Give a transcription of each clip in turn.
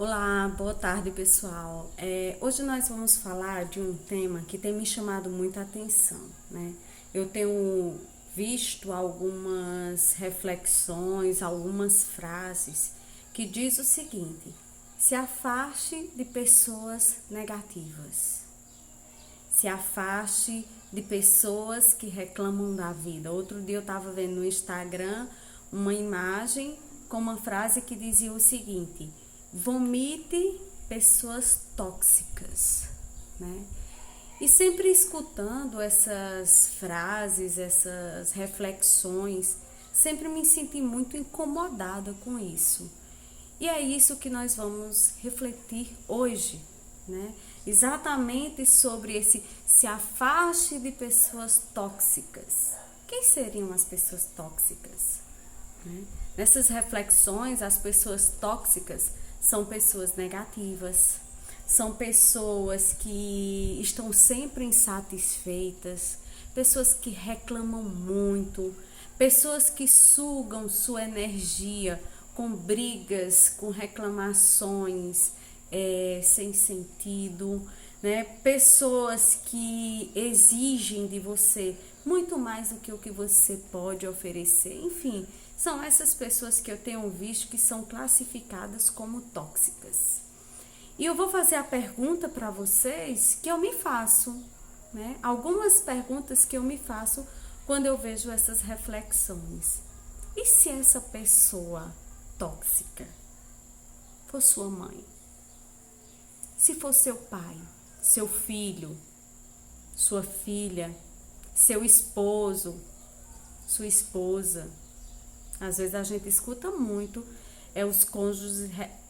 Olá, boa tarde pessoal. Hoje nós vamos falar de um tema que tem me chamado muita atenção, né? Eu tenho visto algumas reflexões, algumas frases que diz o seguinte: se afaste de pessoas negativas, se afaste de pessoas que reclamam da vida. Outro dia eu estava vendo no Instagram uma imagem com uma frase que dizia o seguinte: vomite pessoas tóxicas, né? E sempre escutando essas frases, essas reflexões, sempre me senti muito incomodada com isso. E é isso que nós vamos refletir hoje, né? Exatamente sobre esse se afaste de pessoas tóxicas. Quem seriam as pessoas tóxicas? Né? Nessas reflexões, as pessoas tóxicas são pessoas negativas, são pessoas que estão sempre insatisfeitas, pessoas que reclamam muito, pessoas que sugam sua energia com brigas, com reclamações sem sentido, né? Pessoas que exigem de você muito mais do que o que você pode oferecer. Enfim, são essas pessoas que eu tenho visto que são classificadas como tóxicas. E eu vou fazer a pergunta para vocês que eu me faço, né? Algumas perguntas que eu me faço quando eu vejo essas reflexões. E se essa pessoa tóxica for sua mãe? Se for seu pai, seu filho, sua filha, seu esposo, sua esposa? Às vezes a gente escuta muito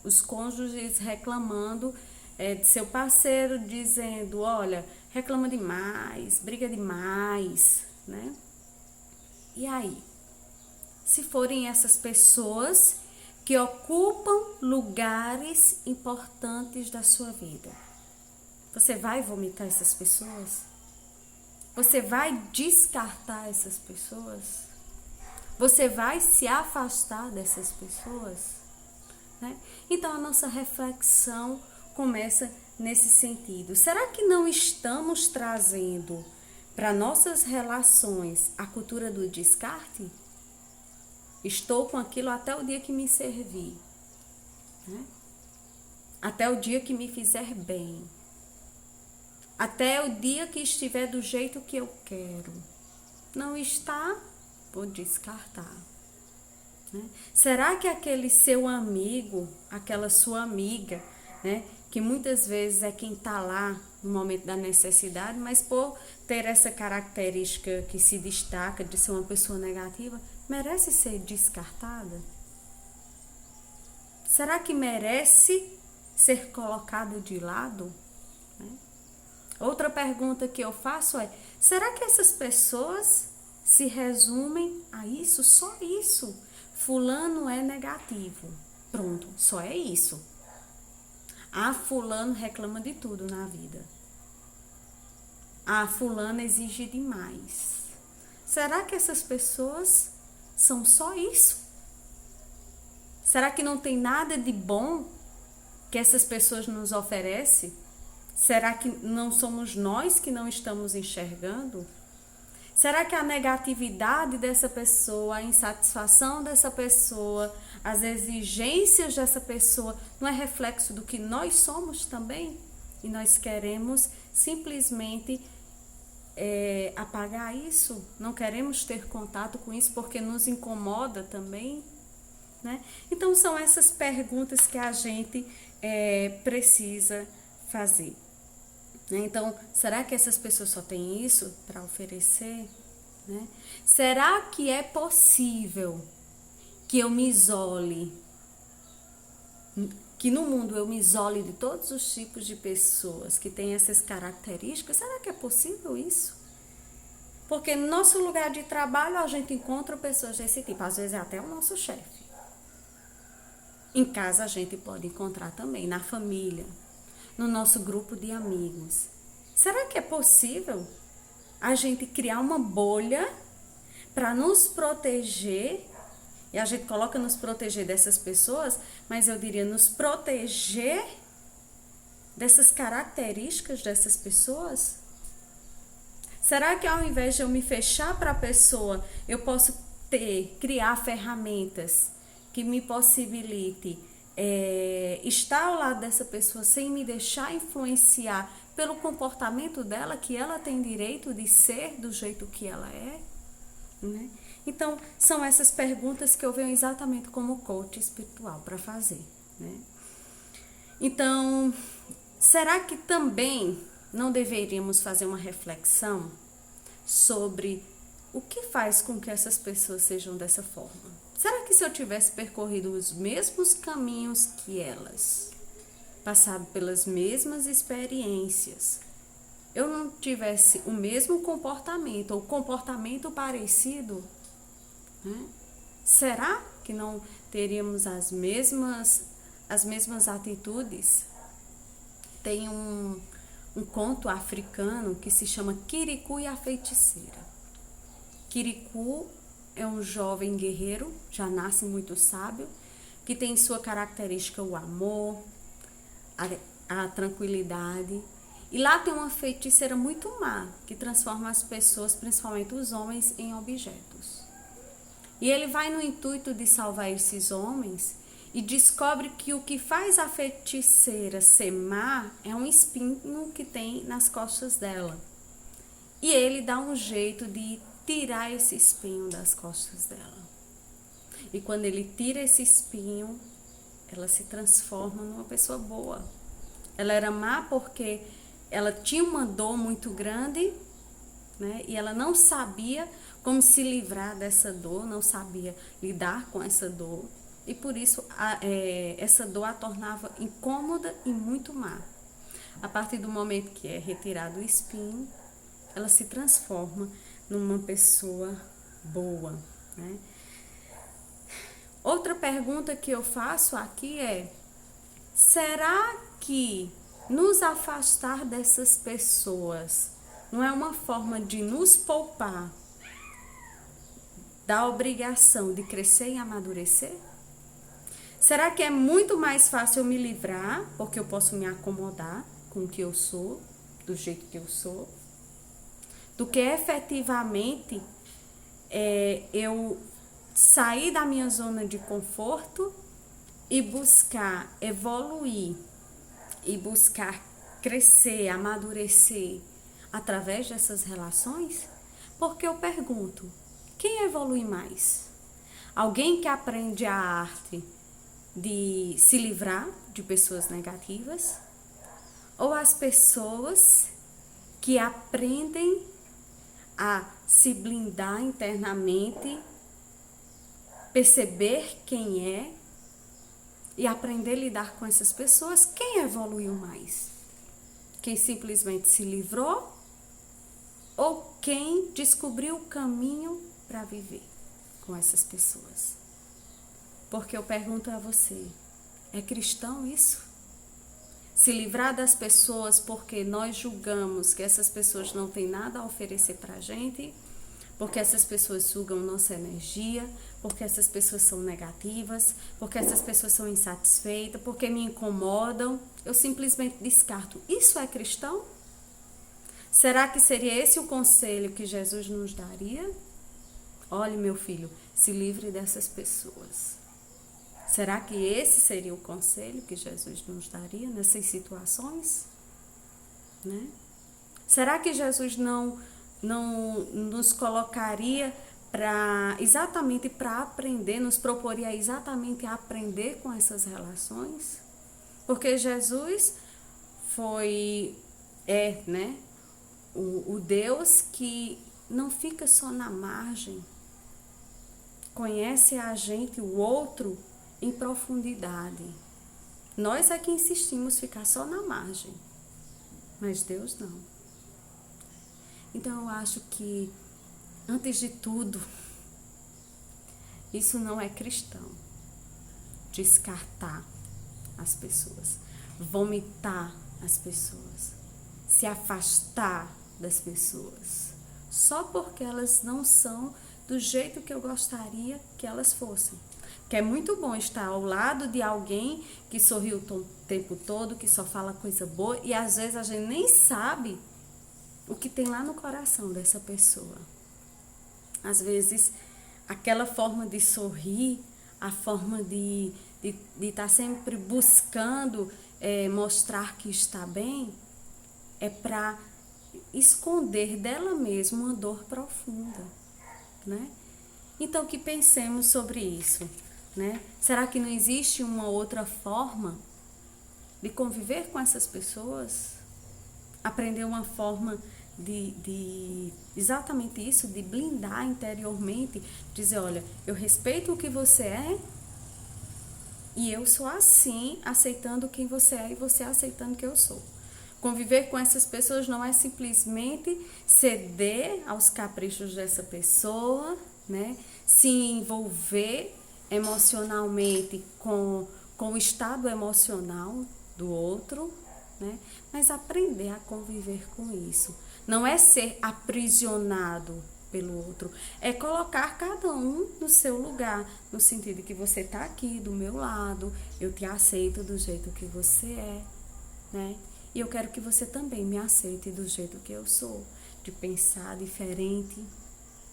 os cônjuges reclamando de seu parceiro, dizendo, olha, reclama demais, briga demais, né? E aí? Se forem essas pessoas que ocupam lugares importantes da sua vida, você vai vomitar essas pessoas? Você vai descartar essas pessoas? Você vai se afastar dessas pessoas? Né? Então a nossa reflexão começa nesse sentido. Será que não estamos trazendo para nossas relações a cultura do descarte? Estou com aquilo até o dia que me servir, né? Até o dia que me fizer bem, até o dia que estiver do jeito que eu quero. Não está, vou descartar, né? Será que aquele seu amigo, aquela sua amiga, né, que muitas vezes é quem está lá no momento da necessidade, mas por ter essa característica que se destaca de ser uma pessoa negativa, merece ser descartada? Será que merece ser colocada de lado? Né? Outra pergunta que eu faço é: será que essas pessoas se resumem a isso? Só isso? Fulano é negativo. Pronto, só é isso. Ah, fulano reclama de tudo na vida. Ah, fulano exige demais. Será que essas pessoas são só isso? Será que não tem nada de bom que essas pessoas nos oferecem? Será que não somos nós que não estamos enxergando? Será que a negatividade dessa pessoa, a insatisfação dessa pessoa, as exigências dessa pessoa não é reflexo do que nós somos também? E nós queremos simplesmente apagar isso? Não queremos ter contato com isso porque nos incomoda também? Né? Então são essas perguntas que a gente precisa fazer. Né? Então, será que essas pessoas só têm isso para oferecer? Né? Será que é possível que eu me isole, que no mundo eu me isole de todos os tipos de pessoas que têm essas características? Será que é possível isso? Porque no nosso lugar de trabalho a gente encontra pessoas desse tipo, às vezes é até o nosso chefe. Em casa a gente pode encontrar também, na família, no nosso grupo de amigos. Será que é possível a gente criar uma bolha para nos proteger E a gente coloca nos proteger dessas pessoas, mas eu diria nos proteger dessas características dessas pessoas? Será que ao invés de eu me fechar para a pessoa, eu posso criar ferramentas que me possibilite estar ao lado dessa pessoa sem me deixar influenciar pelo comportamento dela, que ela tem direito de ser do jeito que ela é? Né? Então, são essas perguntas que eu venho exatamente como coach espiritual para fazer. Né? Então, será que também não deveríamos fazer uma reflexão sobre o que faz com que essas pessoas sejam dessa forma? Será que se eu tivesse percorrido os mesmos caminhos que elas, passado pelas mesmas experiências, eu não tivesse o mesmo comportamento ou comportamento parecido, né? Será que não teríamos as mesmas atitudes? Tem um conto africano que se chama Kirikou e a Feiticeira. Kirikou é um jovem guerreiro, já nasce muito sábio, que tem em sua característica o amor, a tranquilidade. E lá tem uma feiticeira muito má, que transforma as pessoas, principalmente os homens, em objetos. E ele vai no intuito de salvar esses homens e descobre que o que faz a feiticeira ser má é um espinho que tem nas costas dela. E ele dá um jeito de tirar esse espinho das costas dela. E quando ele tira esse espinho, ela se transforma numa pessoa boa. Ela era má porque ela tinha uma dor muito grande, né? E ela não sabia como se livrar dessa dor, não sabia lidar com essa dor. E por isso essa dor a tornava incômoda e muito má. A partir do momento que é retirado o espinho, ela se transforma numa pessoa boa, né? Outra pergunta que eu faço aqui é: será que nos afastar dessas pessoas não é uma forma de nos poupar da obrigação de crescer e amadurecer? Será que é muito mais fácil eu me livrar, porque eu posso me acomodar com o que eu sou, do jeito que eu sou, do que efetivamente eu sair da minha zona de conforto e buscar evoluir, e buscar crescer, amadurecer através dessas relações? Porque eu pergunto, quem evolui mais? Alguém que aprende a arte de se livrar de pessoas negativas? Ou as pessoas que aprendem a se blindar internamente, perceber quem é e aprender a lidar com essas pessoas? Quem evoluiu mais? Quem simplesmente se livrou ou quem descobriu o caminho para viver com essas pessoas? Porque eu pergunto a você, é cristão isso? Se livrar das pessoas porque nós julgamos que essas pessoas não têm nada a oferecer para a gente, porque essas pessoas sugam nossa energia, porque essas pessoas são negativas, porque essas pessoas são insatisfeitas, porque me incomodam, eu simplesmente descarto. Isso é cristão? Será que seria esse o conselho que Jesus nos daria? Olhe, meu filho, se livre dessas pessoas. Será que esse seria o conselho que Jesus nos daria nessas situações? Né? Será que Jesus não nos colocaria exatamente para aprender, nos proporia exatamente a aprender com essas relações? Porque Jesus né, o Deus que não fica só na margem, conhece a gente, o outro, em profundidade. Nós é que insistimos ficar só na margem, mas Deus não. Então eu acho que, antes de tudo, isso não é cristão. Descartar as pessoas, vomitar as pessoas, se afastar das pessoas, só porque elas não são do jeito que eu gostaria que elas fossem. Que é muito bom estar ao lado de alguém que sorri o tempo todo, que só fala coisa boa, e às vezes a gente nem sabe o que tem lá no coração dessa pessoa. Às vezes, aquela forma de sorrir, a forma de estar sempre buscando mostrar que está bem, é para esconder dela mesma uma dor profunda, né? Então, que pensemos sobre isso, né? Será que não existe uma outra forma de conviver com essas pessoas? Aprender uma forma de exatamente isso, de blindar interiormente, dizer, olha, eu respeito o que você é e eu sou assim, aceitando quem você é e você aceitando quem eu sou. Conviver com essas pessoas não é simplesmente ceder aos caprichos dessa pessoa, né? Se envolver emocionalmente com o estado emocional do outro, né? Mas aprender a conviver com isso. Não é ser aprisionado pelo outro, é colocar cada um no seu lugar, no sentido que você está aqui do meu lado, eu te aceito do jeito que você é, né? E eu quero que você também me aceite do jeito que eu sou, de pensar diferente,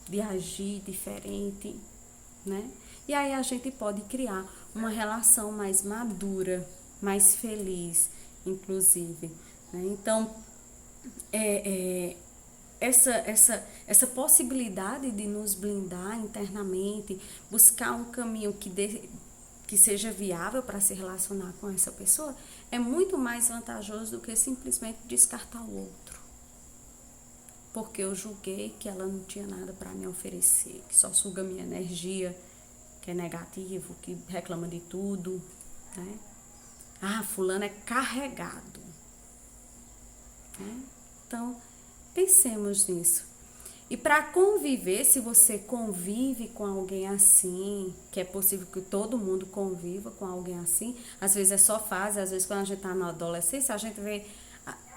de agir diferente, né? E aí a gente pode criar uma relação mais madura, mais feliz, inclusive, né? Então, essa possibilidade de nos blindar internamente, buscar um caminho que seja viável para se relacionar com essa pessoa, é muito mais vantajoso do que simplesmente descartar o outro. Porque eu julguei que ela não tinha nada para me oferecer, que só suga minha energia, que é negativo, que reclama de tudo, né? Ah, fulano é carregado, né? Então, pensemos nisso. E para conviver, se você convive com alguém assim, que é possível que todo mundo conviva com alguém assim, às vezes é só fase, às vezes quando a gente está na adolescência, a gente vê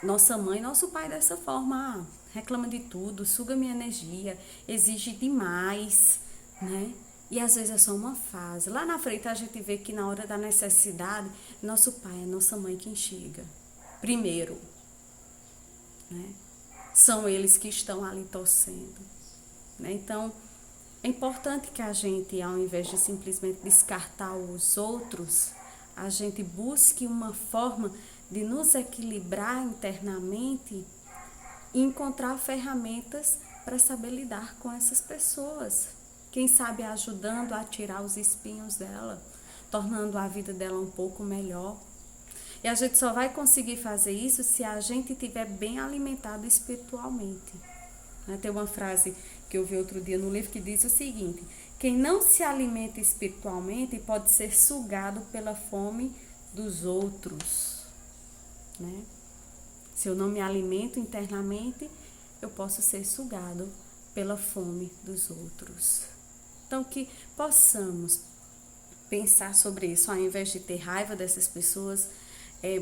nossa mãe, nosso pai dessa forma, reclama de tudo, suga minha energia, exige demais, né? E às vezes é só uma fase. Lá na frente a gente vê que na hora da necessidade, nosso pai, nossa mãe quem chega primeiro, né? São eles que estão ali torcendo, né? Então, é importante que a gente, ao invés de simplesmente descartar os outros, a gente busque uma forma de nos equilibrar internamente e encontrar ferramentas para saber lidar com essas pessoas. Quem sabe ajudando a tirar os espinhos dela, tornando a vida dela um pouco melhor. E a gente só vai conseguir fazer isso se a gente estiver bem alimentado espiritualmente. Tem uma frase que eu vi outro dia no livro que diz o seguinte: quem não se alimenta espiritualmente pode ser sugado pela fome dos outros, né? Se eu não me alimento internamente, eu posso ser sugado pela fome dos outros. Então, que possamos pensar sobre isso, ao invés de ter raiva dessas pessoas,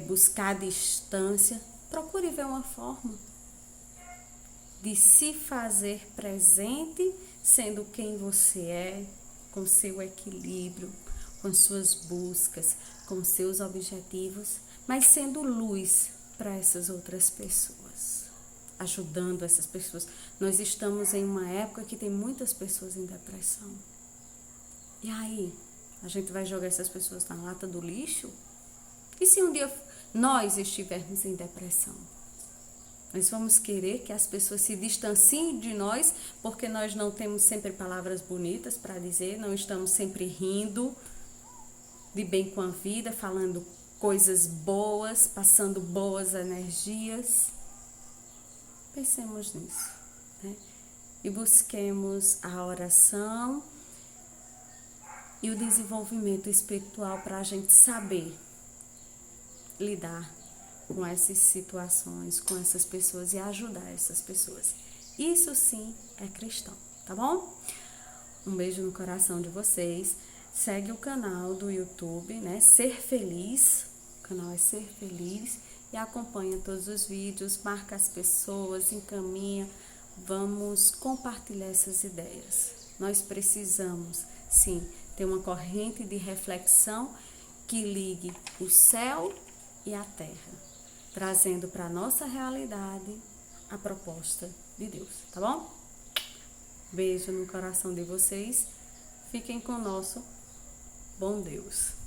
buscar distância, procure ver uma forma de se fazer presente, sendo quem você é, com seu equilíbrio, com suas buscas, com seus objetivos, mas sendo luz para essas outras pessoas, ajudando essas pessoas. Nós estamos em uma época que tem muitas pessoas em depressão. E aí, a gente vai jogar essas pessoas na lata do lixo? E se um dia nós estivermos em depressão? Nós vamos querer que as pessoas se distanciem de nós porque nós não temos sempre palavras bonitas para dizer, não estamos sempre rindo de bem com a vida, falando coisas boas, passando boas energias. Pensemos nisso, né? E busquemos a oração e o desenvolvimento espiritual para a gente saber lidar com essas situações, com essas pessoas e ajudar essas pessoas. Isso sim é cristão, tá bom? Um beijo no coração de vocês. Segue o canal do YouTube, né? Ser Feliz. O canal é Ser Feliz. E acompanha todos os vídeos, marca as pessoas, encaminha. Vamos compartilhar essas ideias. nós precisamos, sim, ter uma corrente de reflexão que ligue o céu e a terra, trazendo para a nossa realidade a proposta de Deus, tá bom? Beijo no coração de vocês. Fiquem com o nosso bom Deus.